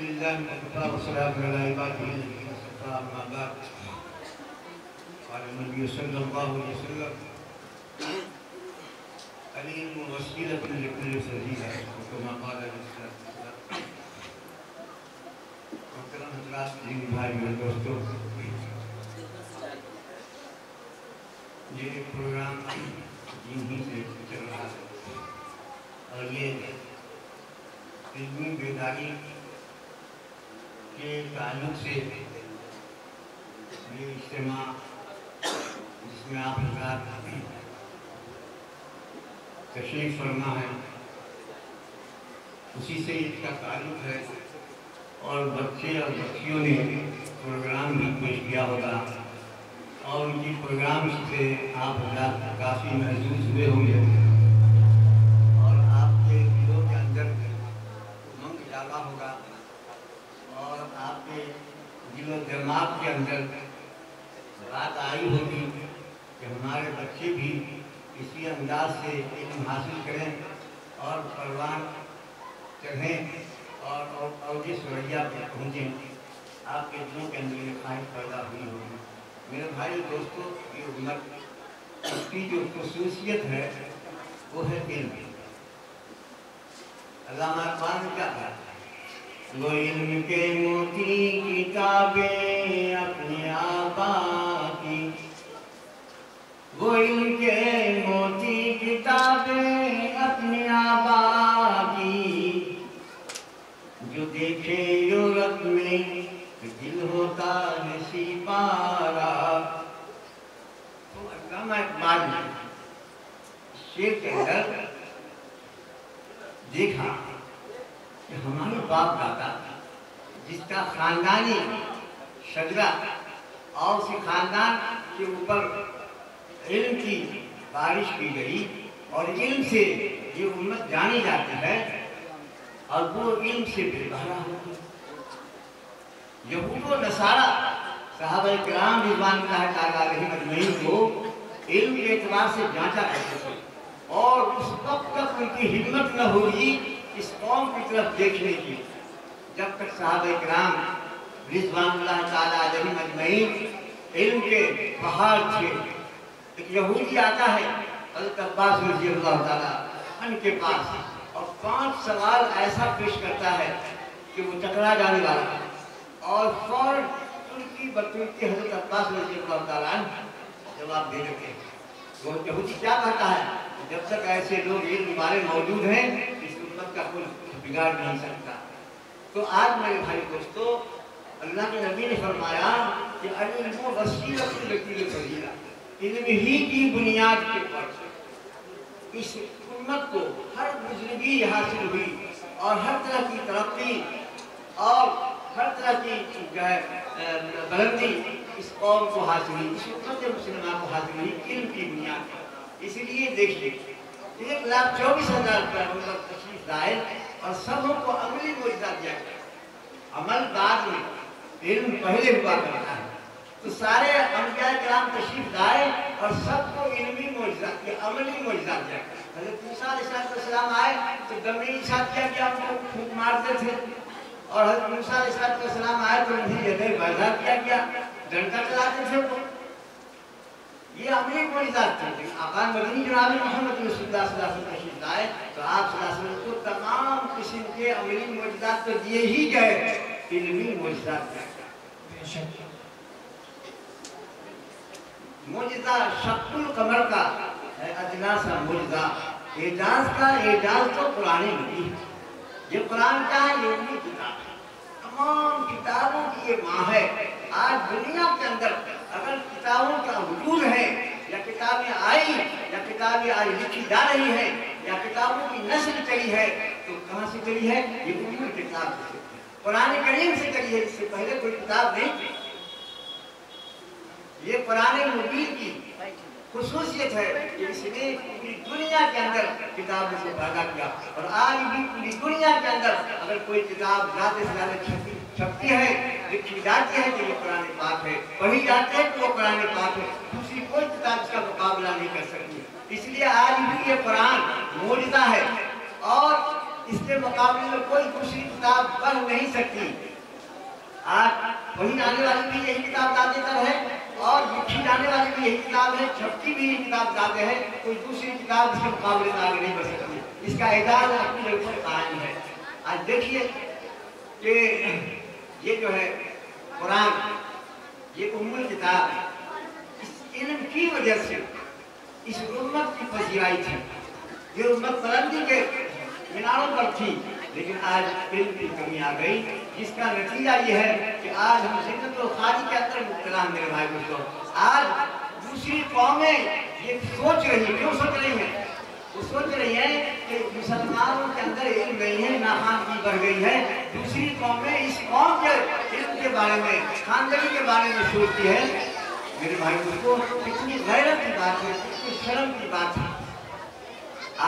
لله وكفى وسلام على عباده الذين اصطفى أما بعد. قال النبي صلى الله عليه وسلم العلم وسيلة لكل فضيلة وكما قال عليه الصلاة والسلام. محترم حضرات دین بھائی اور دوستوں، یہ پروگرام یہیں سے چل رہا ہے اور یہ علمی بیداری کے تعلق سے یہ اجتماع جس میں آپ حضرات تشریف فرما ہے اسی سے اس کا تعلق ہے، اور بچے اور بچیوں نے پروگرام بھی پیش کیا ہوگا اور ان کی پروگرام سے آپ حضرات کافی محظوظ ہوئے ہوں گے اور آپ کے دلوں کے اندر امنگ جاگا ہوگا اور آپ کے دل و دماغ کے اندر بات آئی ہوگی کہ ہمارے بچے بھی اسی انداز سے علم حاصل کریں اور پروان چڑھیں اور جس سوریا پہ پہنچیں. آپ کے دلوں کے اندر یہ خواہش پیدا ہوئی ہوگی. میرے بھائی دوستوں، یہ امت اس کی جو خصوصیت ہے وہ ہے علم. علامہ اقبال نے کیا کہا؟ وہ علم کے موتی کتابیں اپنے آبا کی، وہ علم کے موتی کتابیں اپنے آبا کی، جو دیکھے یورپ میں دل ہوتا نسی پارا. تو علامہ اقبال نے شعر کے اندر دیکھا کہ ہمارے باپ دادا جس کا خاندانی شجرہ اور اسی خاندان کے اوپر علم کی بارش کی گئی اور علم سے یہ امت جانی جاتی ہے اور وہ علم سے بے بہرا ہوتی ہے. یہود و نصارہ صحابہ کرام رضوان اللہ تعالیٰ علیہم اجمعین کو علم کے اعتبار سے جانچا کرتے تھے اور اس وقت تک ان کی ہمت نہ ہوئی اس قوم کی طرف دیکھنے کی جب تک صحابہ کرام رضوان اللہ تعالیٰ علیہم اجمعین علم کے پہاڑ تھے. ایک یہودی آتا ہے حضرت عباس رضی اللہ تعالیٰ عنہ کے پاس اور 5 سوال ایسا پیش کرتا ہے کہ وہ ٹکرا جانے والا ہے اور فوراً ترکی بترکی حضرت عباس رضی اللہ تعالیٰ عنہ جواب دے دیتے ہیں. وہ یہودی کیا کہتا ہے؟ جب تک ایسے لوگ علم والے موجود ہیں اس امت کا کوئی بگاڑ نہیں سکتا. تو آج میرے بھائی دوستو، اللہ کے نبی نے فرمایا کہ العلم وسیلۃ لکل فضیلہ، علم ہی کی بنیاد کے پر اس امت کو ہر بزرگی حاصل ہوئی اور ہر طرح کی ترقی اور ہر طرح کی بلندی اس قوم کو حاصل ہوئی، اس امت مسلمہ کو حاصل ہوئی علم کی بنیاد پر. اسی لیے دیکھیے 1,24,000 پیغمبر تشریف لائے اور سبوں کو عملی معجزہ دیا گیا. عمل بعد میں، علم پہلے ہوا کرتا ہے. تو سارے انبیاء کرام تشریف لائے اور سب کو علمی معجزہ دیا، عملی معجزہ دیا. حضرت موسیٰ علیہ السلام آئے تو دمیں ایجاد کیا کہ ہم کو پھونک مارتے تھے، اور حضرت موسیٰ علیہ السلام آئے تو انہیں یدیں بیضا کیا گیا، ڈنڈا چلاتے تھے. وہ یہ عملی معجزات تھے. آقا مدنی جناب محمد رسول اللہ صلی اللہ علیہ وسلم تشریف لائے تو آپ صلی اللہ علیہ وسلم کو تمام قسم کے عملی معجزات تو دیے ہی گئے، علمی معجزات دیا گیا. معجزہ شق القمر کا ہے ادنا سا معجزہ. اعجاز کا اعجاز تو قرآن مجید ہے. یہ قرآن کا ہے، یہ علمی کتاب ہے، تمام کتابوں کی یہ ماں ہے. آج دنیا کے اندر اگر کتابوں کا وجود ہے یا کتابیں آئی یا کتابیں آج لکھی جا رہی ہیں یا کتابوں کی نسل چلی ہے تو کہاں سے چلی ہے؟ یہ علمی کتاب سے، قرآن کریم سے چلی ہے. اس سے پہلے کوئی کتاب نہیں تھی. یہ قرآن مبین کی خصوصیت ہے کہ اس نے پوری دنیا کے اندر کتابوں کو پیدا کیا. اور آج بھی پوری دنیا کے اندر اگر کوئی کتاب زیادہ سے زیادہ چھپتی ہے، لکھی جاتی ہے تو یہ قرآن پاک ہے، پڑھی جاتی ہے تو وہ قرآن پاک ہے. دوسری کوئی کتاب اس کا مقابلہ نہیں کر سکتی. اس لیے آج بھی یہ قرآن معجزہ ہے اور اس کے مقابلے میں کوئی دوسری کتاب بن نہیں سکتی۔ آج وہی آنے والی بھی یہی کتاب زیادہ تر ہے اور لکھی جانے والی بھی یہی کتاب ہے، چھپتی بھی یہی کتاب زیادہ ہے، کوئی دوسری کتاب اس کے مقابلے میں آگے نہیں بڑھ سکتی۔ اس کا اعزاز اپنی جگہ پر قائم ہے۔ آج دیکھیے کہ یہ جو ہے قرآن، یہ ام الکتاب، اس علم کی وجہ سے اس امت کی پذیرائی تھی۔ یہ امت بلندی کے میناروں پر تھی، لیکن آج علم کی کمی آ گئی، جس کا نتیجہ یہ ہے کہ آج ہم ذلت و خواری کے اندر مبتلا ہیں۔ میرے بھائی دوستو، آج دوسری قومیں یہ سوچ رہی ہیں، کیوں سوچ رہی ہیں؟ وہ سوچ رہی ہیں کہ مسلمانوں کے اندر علم نہیں ہے، ناخواندگی بڑھ گئی ہے۔ دوسری قومیں اس قوم کے علم کے بارے میں، خواندگی کے بارے میں سوچتی ہے۔ میرے بھائی دوستو، کتنی غیرت کی بات ہے، کتنی شرم کی بات ہے۔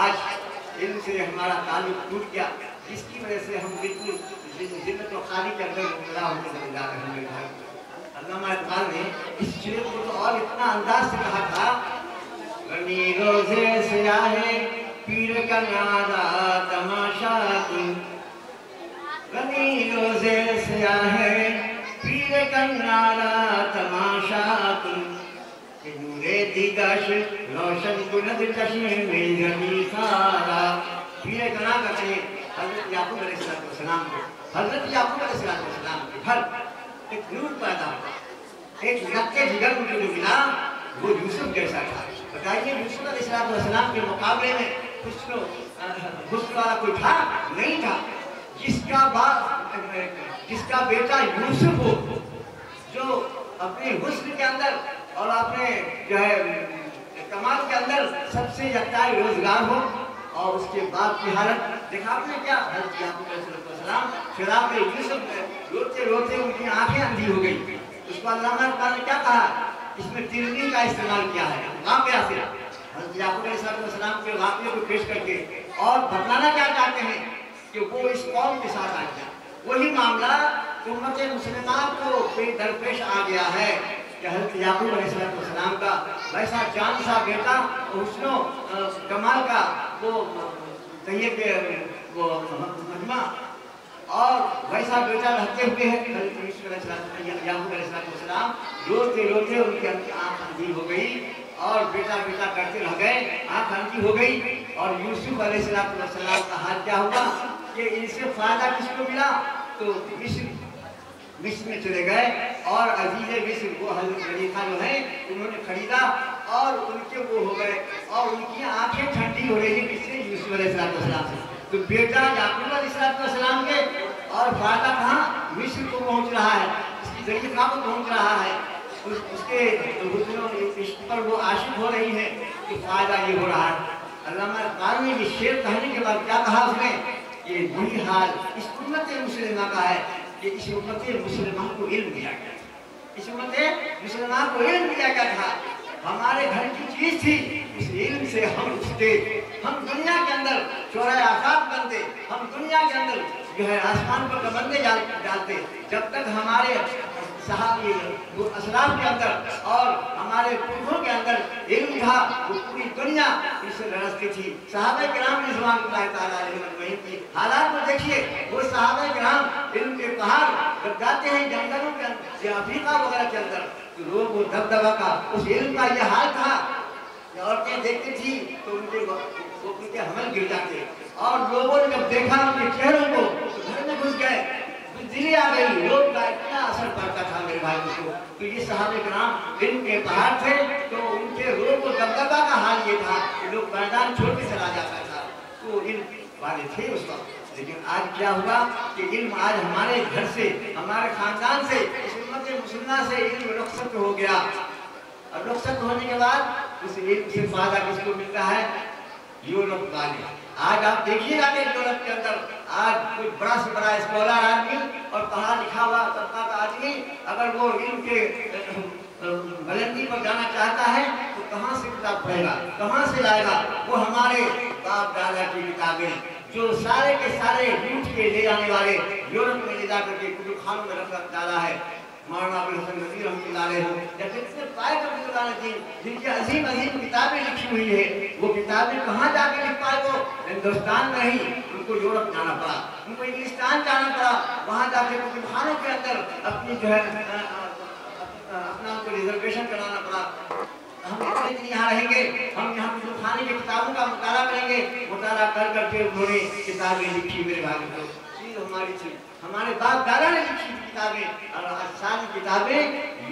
آج علم سے ہمارا تعلق ٹوٹ گیا، جس کی وجہ سے ہم بالکل ذلت و خواری کے اندر مبتلا ہوتے چلے جا رہے ہیں۔ میرے بھائی، علامہ اقبال نے اس شعر کو تو اور اتنا انداز سے کہا تھا، غنی روزے سیاہ پیر کا نارا تماشا کن، غنی روزے سیاہ پیر کا نارا تماشا کن، کہ نورے دیگاش روشن کند چشم میں غنی سارا۔ پیر کا نام کہتے ہیں حضرت یعقوب علیہ السلام کو۔ حضرت یعقوب علیہ السلام کے گھر ایک نور پیدا ہوا، ایک نقطۂ جگر ان کو جو ملا وہ یوسف جیسا تھا۔ بتائیے یوسف علیہ السلام کے مقابلے میں حسن والا کوئی تھا؟ نہیں تھا۔ جس کا بیٹا یوسف ہو، جو اپنے حسن کے اندر اور اپنے جو ہے کمال کے اندر سب سے یکتائی روزگار ہو، اور اس کے باپ کی حالت دیکھا آپ نے کیا؟ حضرت یعقوب علیہ السلام فراق یوسف روتے روتے ان کی آنکھیں اندھی ہو گئی۔ اس کو علامہ اقبال نے کیا کہا؟ اس میں ترمیم کا استعمال کیا ہے، واقعہ سے حضرت یعقوب علیہ السلام کے واقعے کو پیش کر کے، اور بتانا کیا چاہتے ہیں کہ وہ اس قوم کے ساتھ آ گیا۔ وہی معاملہ امت مسلمان کو درپیش آ گیا ہے کہ حضرت یعقوب علیہ السلام کا ویسا جان سا بیٹا، حسن و کمال کا وہ طیب وہ مجمع، اور ویسا بیٹا رہتے ہوئے ہے یعقوب علیہ السلام روتے روتے ان کی آنکھ اندھی ہو گئی، اور بیٹا بیٹا کرتے رہ گئے، آنکھ اندھی ہو گئی۔ اور یوسف علیہ السلام کا حال کیا ہوا کہ ان سے فائدہ کس کو ملا؟ تو مصر میں چلے گئے، اور عزیز مصر وہ حضرت زلیخا جو ہیں انہوں نے خریدا، اور ان کے وہ ہو گئے، اور ان کی آنکھیں ٹھنڈی ہو رہی ہیں کس سے؟ یوسف علیہ السلام سے۔ تو بیٹا یعقوب علیہ السلام کے، اور فائدہ کہاں؟ مصر کو پہنچ رہا ہے، اس کی زلیخا کو پہنچ رہا ہے، اس کے حسن و عشق پر وہ عاشق ہو رہی ہے، تو فائدہ یہ ہو رہا ہے۔ علامہ اقبال نے یہ شعر کہنے کے بعد کیا کہا اس میں؟ یہ وہی حال اس امت مسلمہ کا ہے کہ اس امت مسلمہ کو علم دیا گیا تھا، اس امت مسلمہ کو علم دیا گیا تھا۔ ہمارے گھر کی چیز تھی، اس علم سے ہم اٹھتے، ہم دنیا کے اندر شورائے آفاق بنتے، ہم دنیا کے اندر جو ہے آسمان پر کمندے ڈالتے، جب تک ہمارے صحابی اسلاف کے اندر اور ہمارے پرکھوں کے اندر علم تھا، وہ پوری دنیا اس سے لرزتی تھی۔ صحابہ کرام رضوان اللہ تعالیٰ علیہ مجمعین کی حالات کو دیکھیے، وہ صحابہ کرام علم کے پہاڑ جب جاتے ہیں جنگلوں کے اندر یا افریقہ وغیرہ کے اندر، تو لوگ وہ دبدبہ کا اس علم کا یہ حال تھا کہ عورتیں دیکھتی تھی تو ان کے حمل گر جاتے، اور لوگوں نے جب دیکھا ان کے چہروں کو تو گھر میں گھس گئے، دلی آ گئی، لوگ کا اتنا اثر پڑتا تھا میرے بھائی کو۔ تو یہ صحابہ کرام علم کے پہاڑ تھے، تو ان کے روح و دبدبہ کا حال یہ تھا کہ لوگ میدان چھوڑ کے چلا جاتا تھا، تو علم والے تھے اس وقت۔ لیکن آج کیا ہوا کہ علم آج ہمارے گھر سے، ہمارے خاندان سے، اس امت مسلمہ سے علم رخصت ہو گیا، اور رخصت ہونے کے بعد اس علم سے فائدہ کس کو ملتا ہے؟ یورپ والے۔ آج آپ دیکھیے گا کہ یورپ کے اندر آج کوئی بڑا سے بڑا اسکالر آدمی اور پڑھا لکھا ہوا طبقہ کا آدمی اگر وہ علم کے بلندی پر جانا چاہتا ہے تو کہاں سے کتاب پڑھے گا، کہاں سے لائے گا؟ وہ ہمارے باپ دادا کی کتابیں جو سارے کے سارے لوٹ کے لے جانے والے یورپ میں لے جا کر کے کتب خانوں میں رکھ ڈالا ہے۔ मौलाना अबुल हसन नदवी रहमतुल्लाह अलैह हो, या जितने पाए रहमतुल्लाह अलैह जिनकी अजीम अजीम किताबें लिखी हुई है, वो किताबें कहाँ जाके लिख पाए? वो हिंदुस्तान में ही, उनको यूरोप जाना पड़ा, उनको इंग्लिस्तान जाना पड़ा, वहाँ जाके कुतुबखानों के अंदर अपनी जो है अपना उनको रिजर्वेशन कराना पड़ा। हम इतने दिन यहाँ रहेंगे, हम यहाँ कुतुबखाने की किताबों का मुताला करेंगे, मुताला कर करके उन्होंने किताबें लिखी। मेरे भाई को चीज़ हमारी थी, हमारे बाप दादा ने लिखी थी किताबें, और सारी किताबें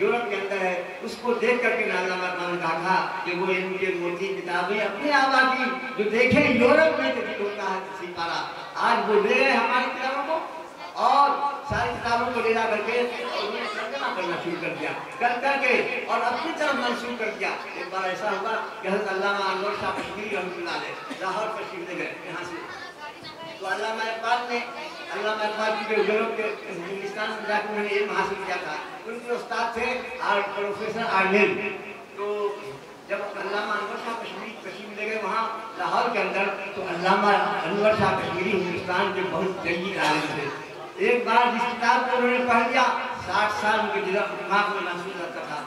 यूरोप के अंदर है। उसको देख करके अल्लामा इकबाल ने कहा था कि वो इनके मोटी किताबें अपनी आबादी जो देखे यूरोप में तो होता है किसी पारा, आज वो ले गए हमारी किताबों को और सारी किताबों को ले जा करके उन्होंने तर्जुमा करना शुरू कर दिया, कर करके और अपनी तरफ मंसूब कर दिया। एक बार ऐसा हुआ कि हज़रत अल्लामा अनवर शाह कश्मीरी रहमतुल्लाह अलैह लाहौर तशरीफ ले गए यहाँ से, तो अल्लामा इकबाल की यूरोप के हिंदुस्तान में जाकर उन्होंने इल्म हासिल किया था। उनके उस्ताद थे प्रोफेसर आर्नेल। तो जब अल्लामा अनवर शाह कश्मीरी तशरीफ ले गए वहाँ लाहौर के अंदर, तो अल्लामा अनवर शाह कश्मीरी हिंदुस्तान के बहुत जयी आलिम थे। एक बार जिस किताब को उन्होंने पढ़ लिया 60 साल उनके दिमाग में महसूस रहता था।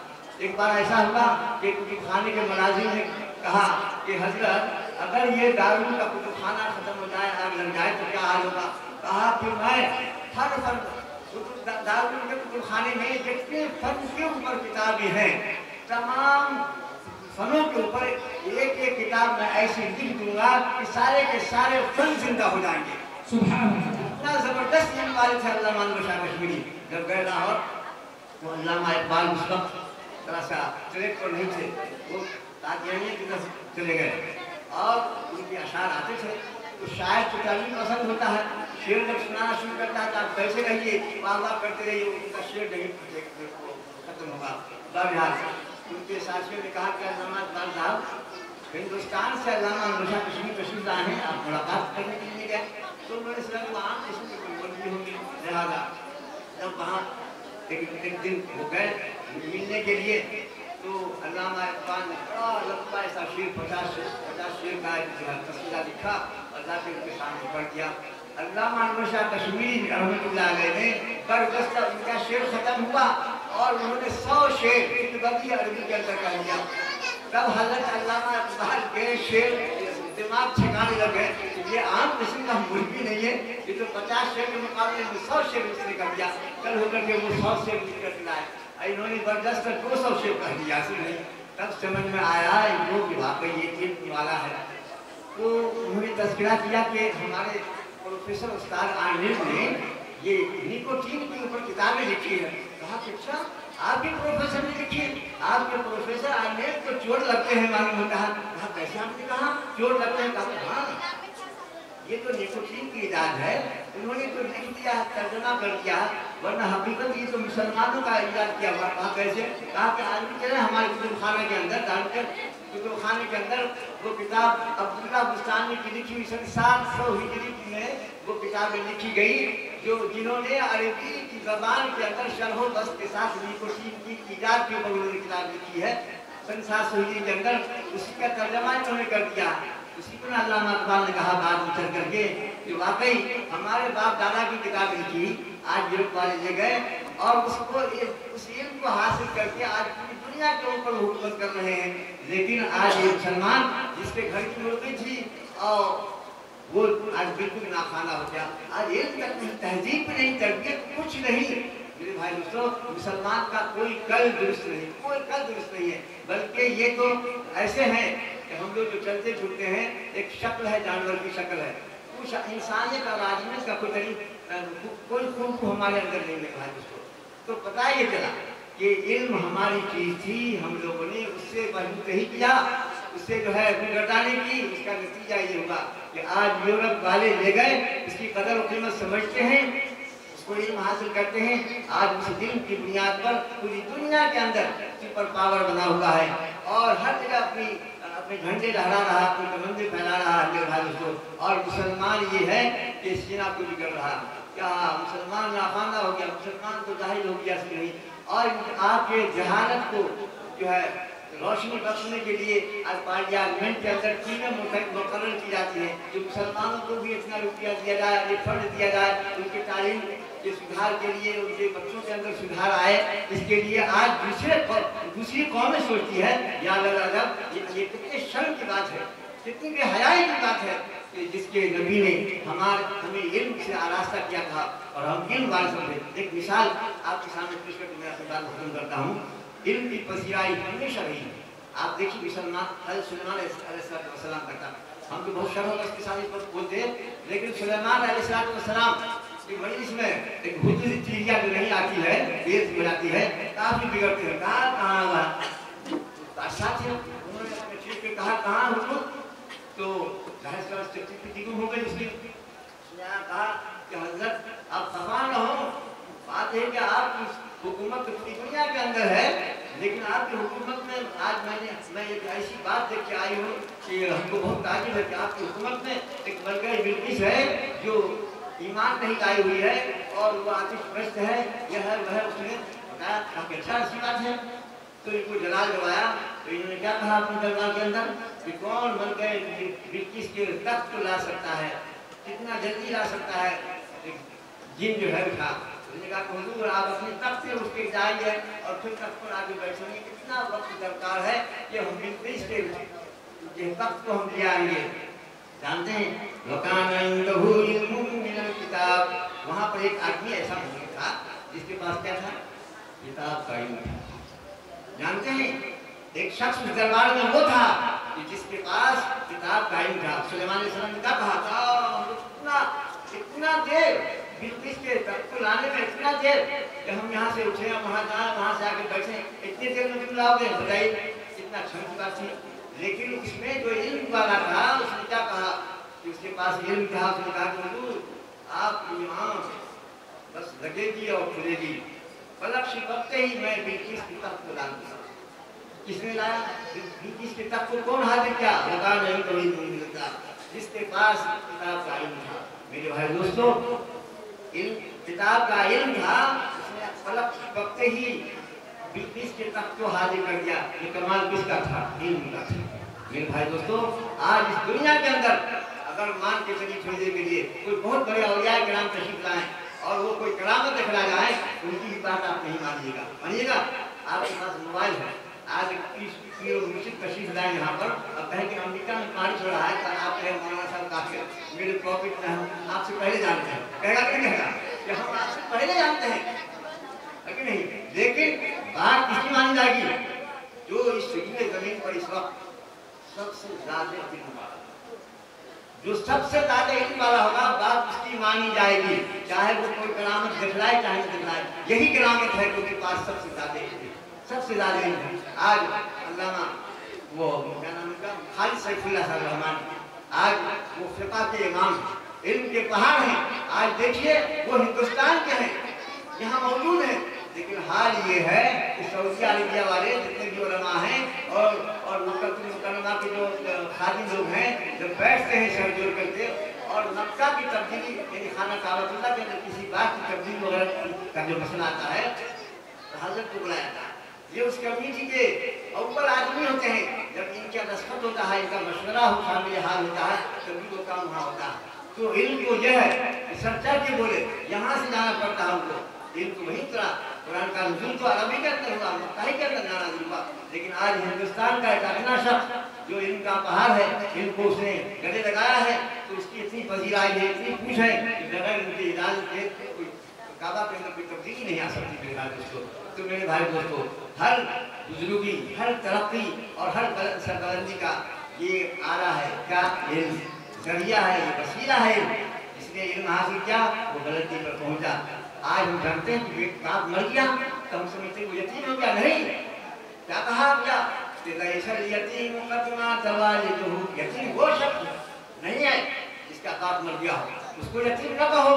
एक बार ऐसा हुआ कि कुतुबखाने के मुलाजिम ने कहा कि हजरत अगर ये दारुल का कुतुबखाना खत्म हो जाए, आग लग जाए तो क्या हाल होगा? कहा कि मैं हर दारुल के कुतुबखाने में जितने फन के ऊपर किताबें हैं, तमाम फनों के ऊपर एक एक किताब मैं ऐसी लिख दूंगा कि सारे के सारे फन जिंदा हो जाएंगे। सुभान अल्लाह। इतना जबरदस्त इल्म वाले थे अल्लामा अनवर शाह कश्मीरी। जब गए लाहौर तो अल्लामा इकबाल उस वक्त थोड़ा सा ट्रैक पर नहीं थे, वो कादियानिया की तरफ चले गए और उनके अशार आते थे। तो शायर को तालीम पसंद होता है, शेर जब सुनाना शुरू करता है तो आप कैसे रहिए, वाह करते रहिए, उनका शेर नहीं खत्म होगा। बहरहाल उनके साथियों ने कहा कि अल्लामा इकबाल साहब हिंदुस्तान से अल्लामा अनवर शाह कश्मीरी तशरीफ लाए हैं, आप मुलाकात करने के लिए गए। तो उन्होंने सुना कि वहाँ किसी की कोई मर्जी होगी, लिहाजा जब वहाँ एक दिन वो गए मिलने के लिए, तो अल्लामा इकबाल ने बड़ा लंबा ऐसा शेर 50 शेर का तस्वीर लिखा और जाके उनके सामने पढ़ दिया। अल्लामा अनवर शाह कश्मीरी रहमतुल्लाह अलैह ने बरदस्त उनका शेर खत्म हुआ और उन्होंने 100 शेर अरबी के अंदर कर दिया। तब हजरत अल्लामा इकबाल के शेर दिमाग ठिकाने लगे, ये आम किस्म का मुर्गी नहीं है, ये तो 50 शेर के मुकाबले में 100 शेर उसने कर दिया। कल होकर के वो 100 शेर लिख कर दिलाए, इन्होंने बर्दाश्त 200 शेर कर दिया। नहीं तब समझ में आया इनको कि वाकई ये इल्म वाला है। तो उन्होंने तस्करा किया कि हमारे प्रोफेसर उस्ताद आर्नेल ने ये निकोटीन के ऊपर किताबें लिखी है। कहा कि अच्छा आपके प्रोफेसर ने लिखी है? आपके प्रोफेसर आर्नेल को चोट लगते हैं मालूम होता है। कहा कैसे? आपने कहा चोट लगते हैं? कहा हाँ, ये तो निकोटीन की इजाद है, उन्होंने तो लिख दिया, तर्जुमा कर दिया, वरना हकीकत ये तो मुसलमानों का इजाद किया हुआ। कहा कैसे? कहा कि आज भी चले हमारे कुतुबखाने के अंदर, जानकर कुतुबखाने के अंदर वो किताब अब्दुल्ला बुस्तानी की लिखी हुई 700 हिजरी में वो किताबें लिखी गई, जो जिन्होंने अरबी की ज़बान के अंदर शरह बस के साथ निकोटीन की इजाद के ऊपर उन्होंने किताब लिखी है 700 हिजरी के अंदर, उसी का तर्जुमा इन्होंने कर दिया। उसी को अल्लामा इकबाल ने कहा बात उतर करके कि वाकई हमारे बाप दादा की किताब लिखी, आज यूरोप वाले ले गए और उसको उस इल्म को हासिल करके आज पूरी दुनिया के ऊपर हुकूमत कर रहे हैं। लेकिन आज ये मुसलमान जिसके घर की मुर्गी थी और वो आज बिल्कुल नाखाना हो गया, आज इल्म तक नहीं, तहजीब भी नहीं, तरबियत कुछ नहीं। मेरे भाई दोस्तों, मुसलमान का कोई कल दुरुस्त नहीं, कोई कल दुरुस्त नहीं है, बल्कि ये तो ऐसे हैं कि हम लोग जो चलते फिरते हैं, एक शक्ल है, जानवर की शक्ल है, कुछ इंसानियत और आदमियत का कोई खूब हमारे अंदर नहीं है भाई दोस्तों। तो पता ये चला कि इल्म हमारी चीज़ थी, हम लोगों ने उससे मजबूत नहीं किया, उससे जो है गर्दानी की। उसका नतीजा ये हुआ कि आज यूरोप वाले ले गए, इसकी कदर और कीमत समझते हैं, उसको इल्म हासिल करते हैं। आज उस इल्म की बुनियाद पर पूरी दुनिया के अंदर सुपर पावर बना हुआ है और हर जगह अपने झंडे लहरा रहा, अपने तमंजे फैला रहा है मेरे भाई दोस्तों। और मुसलमान ये है कि सीना को बिगड़ रहा, क्या मुसलमान नाखाना हो गया, मुसलमान तो जाहिल हो गया नहीं। और आपके जहालत को जो है रोशनी बख्शने के लिए आज पार्लियामेंट के अंदर टीमें मुकर्रर की जाती हैं जो मुसलमानों को भी इतना रुपया दिया जाए, ये फंड दिया जाए, उनकी तालीम के सुधार के लिए, उनके बच्चों के अंदर सुधार आए, इसके लिए आज दूसरी कौमें सोचती है या ये कितने शर्म की बात है, कितनी बेहयाई की बात है कि जिसके नबी ने हमें इल्म से आरास्ता किया था और हम इल्म वाले समझे। एक मिसाल आपके सामने पेश करके मैं अपनी बात खत्म करता हूँ। इल्म की पसीराई हमेशा रही। आप देखिए मुसलमान हज़रत सुलेमान अलैहिस्सलाम करता, हम तो बहुत शर्म इसके साथ इस पर बोलते हैं, लेकिन सुलेमान अलैहिस्सलाम की मजलिस में एक भूतली चिड़िया जो नहीं आती है, देश में आती है, काफी बिगड़ते हैं। कहाँ हुआ बादशाह थे, उन्होंने अपने चीज पे कहा हुकूम, तो हो गई। उसने कहा कि हजरत आप खफा न हो, बात है कि आपकी हुकूमत तो पूरी दुनिया के अंदर है, लेकिन आपकी हुकूमत में आज मैं एक ऐसी बात देख के आई हूँ कि हमको बहुत ताजुब है कि आपकी हुकूमत में एक मलका बिल्किस है जो ईमान नहीं लाई हुई है और वो आतिशप्रस्त है, यह है वह। उसने बताया काफी अच्छा अच्छी बात है। तो इनको जलाल जवाया, तो इन्होंने क्या कहा अपने दरबार के अंदर कि कौन मलका बिल्किस के तख्त को ला सकता है, कितना जल्दी ला सकता है। जिन जो है उठा, उसने कहा हुजूर आप अपने तख्त से उसके जाइए और फिर तख्त पर आगे बैठेंगे, कितना वक्त दरकार है कि हम बिल्किस के तख्त को हम ले आएंगे। जानते हैं किताब, वहाँ पर एक आदमी ऐसा था जिसके पास क्या था, किताब का इल्म था। जानते हैं एक शख्स उस दरबार में वो था कि जिसके पास किताब का इल्म था। सुलेमान अलैहिस्सलाम ने कहा था इतना देर बिल्किस के तख्त को लाने में, इतना देर कि हम यहाँ से उठे, वहाँ जाए, वहाँ से आके बैठे, इतनी देर में तुम लाओगे, बताइए कितना क्षण की बात थी। लेकिन उसमें जो इल्म वाला था उसने क्या कहा कि उसके पास इल्म था, उसने कहा कि हुजूर आप यहाँ बस लगेगी और खुलेगी, पलक छिपकते ही मैं बिल्किस की तख्त को ला दूंगा। किसने लाया बिल्किस के तख्त को? कौन हाजिर किया? बता नहीं तो मिलता जिसके पास किताब का इल्म था। मेरे भाई दोस्तों, किताब का इल्म था, उसने पलक छिपकते ही बिल्किस के तख्त को हाजिर कर दिया। ये कमाल किसका था? इल्म का था। मेरे भाई दोस्तों, आज इस दुनिया के अंदर अगर मान के चलिए थोड़ी देर के लिए कोई बहुत बड़े औलिया किराम तशरीफ लाएं और वो कोई करामत दिखला जाए, उनकी भी बात आप नहीं मानिएगा। मानिएगा, आपके पास मोबाइल है, आज मुर्शिद तशरीफ लाए यहाँ पर, अब कहें कि अमेरिका में बारिश हो रहा है, तो आप कहें मौलाना साहब काफी मेरे प्रॉफिट में हम आपसे पहले जानते हैं, कहेगा कि नहीं कहेगा कि हम आपसे पहले जानते हैं कि नहीं। लेकिन बात किसकी मानी जाएगी? जो इस जमीन पर इस वक्त सबसे ज्यादा इल्म वाला, जो सबसे ज्यादा इल्म वाला होगा, बात उसकी मानी जाएगी, चाहे वो कोई करामत दिखलाए चाहे न दिखलाए। यही करामत है कि उनके पास सबसे ज्यादा इल्म है। आज अल्लामा वो क्या नाम है, खालिद सैफुल्लाह साहब रहमान, आज वो फिक़ह के इमाम, इल्म के पहाड़ हैं। आज देखिए वो हिंदुस्तान के हैं, यहाँ मौजूद हैं, लेकिन हाल ये है कि सऊदी अरबिया वाले जितने भी उलमा हैं और मुकर्रमा के जो खादिम लोग हैं, जब बैठते हैं सर जोड़ करके और मक्का की तब्दीली यानी खाना काबतुल्लाह के अंदर किसी बात की तब्दीली वगैरह का जो मसला आता है, तो हज़रत को बुलाया था। ये उस कमेटी के अव्वल आदमी होते हैं। जब इनका दस्तखत होता है, इनका मशवरा हो, शामिल हाल होता है, तभी वो काम वहाँ होता है। तो इल्म को यह है कि सच्चा के बोले यहाँ से जाना पड़ता है हमको। इल्म को वहीं तरह कुरान का नज़ूल तो अरबी के अंदर हुआ, मक्का के अंदर नाज़िल हुआ, लेकिन आज हिंदुस्तान का एक अपना शख्स जो इल्म का पहाड़ है, इनको उसने गले लगाया है, तो उसकी इतनी पजीराई है, इतनी पूछ है कि बगैर उनकी इजाज़त के कोई काबा के अंदर कोई तब्दीली नहीं आ सकती। मेरे भाई दोस्तों, तो मेरे भाई दोस्तों, हर बुजुर्गी, हर तरक्की और हर सरबलंदी का ये आरा है, क्या इल्म जरिया है, ये वसीला है। इसलिए इल्म हासिल किया, वो गलती पर पहुंचा। आज हम जानते हैं कि एक बाप मर गया तो हम समझते वो यतीम हो गया। नहीं, क्या कहा क्या? यतीम वो शख्स नहीं है जिसका बाप मर गया हो, उसको यतीम न कहो।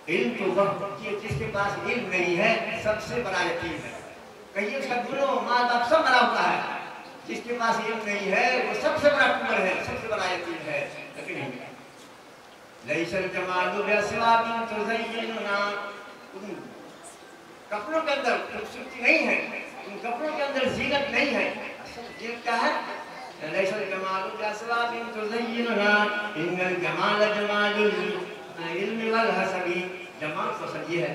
इल्म तो वह जिसके पास इल्म नहीं है सबसे बड़ा यतीम है। कहिए उसका दोनों माँ बाप सब मरा हुआ है, जिसके पास इल्म नहीं है वो सबसे बड़ा कुंवर है, सबसे बड़ा यतीम है। लेकिन लैसल जमालु बिअस्वाबिन तुज़य्यिनुना, कपड़ों के अंदर खूबसूरती नहीं है, उन कपड़ों के अंदर जीनत नहीं है। असल जीनत क्या है? लैसल जमालु बिअस्वाबिन तुज़य्यिनुहा इन्नल जमाल जमालुल इल्मि वल हसबी। जमाल तो सही है,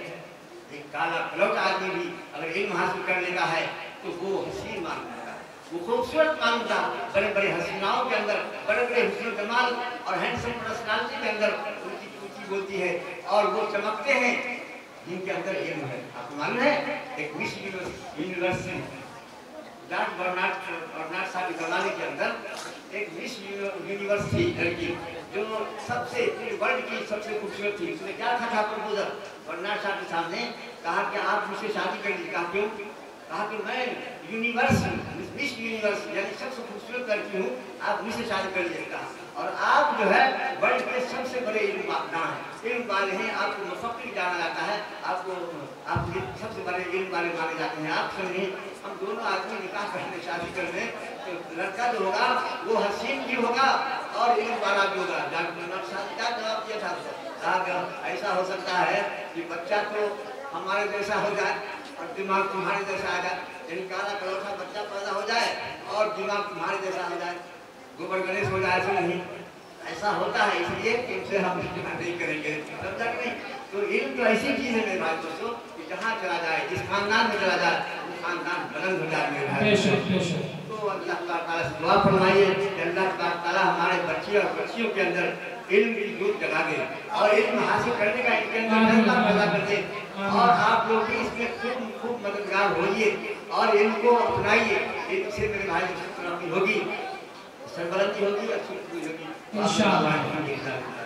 एक काला कलौटा आदमी भी अगर इल्म हासिल कर लेता है तो वो हसीन मानता है, वो खूबसूरत मानता। बड़े बड़े हसीनाओं के अंदर बड़े बड़े हुस्न जमाल और हैंडसम पर्सनालिटी के अंदर उनकी ऊंची बोलती है और वो चमकते हैं जिनके अंदर इल्म है। आपको मालूम है एक मिस यूनिवर्सिटी जॉर्ज बर्नार्ड साहब के जमाने के अंदर एक मिस यूनिवर्सिटी लड़की जो सबसे वर्ल्ड की सबसे खूबसूरत थी, उसने क्या था प्रपोजल बर्नार्ड साहब के सामने, कहा कि आप मुझसे शादी कर लीजिए। कहा क्यों? कहा कि मैं यूनिवर्स मिस यूनिवर्स यानी सबसे खूबसूरत लड़की हूँ, आप मुझसे शादी कर लीजिएगा। और आप जो है वर्ल्ड के सबसे बड़े इल्म वाले हैं, आपको मुफक्किर जाना जाता है, आपको आपके सबसे बड़े इल्म वाले माने जाते हैं। आप सुनिए, हम दोनों आदमी निकाह करने शादी करने तो लड़का जो होगा वो हसीन भी होगा और इल्म वाला भी होगा। शादी का जवाब दिया था, कहा ऐसा हो सकता है कि बच्चा तो हमारे जैसा हो जाए और दिमाग तुम्हारे जैसा आ जाए, यानी काला कलौटा बच्चा पैदा हो जाए और दिमाग तुम्हारे जैसा हो जाए, गोबर गणेश हो जाए। ऐसा नहीं, ऐसा होता है, इसलिए इनसे हम नहीं करेंगे। समझा कि नहीं? तो इल्म तो ऐसी चीज है मेरे भाई दोस्तों कि जहाँ चला जाए, जिस खानदान में चला जाए, वो खानदान बुलंद हो जाए मेरे भाई। तो अल्लाह ताला से दुआ फरमाइए कि अल्लाह ताला हमारे बच्चे और बच्चियों के अंदर इल्म की जोत जगा दे और इल्म हासिल करने का इनके अंदर जज्बा पैदा कर दे। और आप लोग भी इसमें खूब मददगार होइए और इनको अपनाइए। इनसे मेरे भाई तरक्की होगी, सरबलंदी होगी, अच्छी होगी इंशाअल्लाह।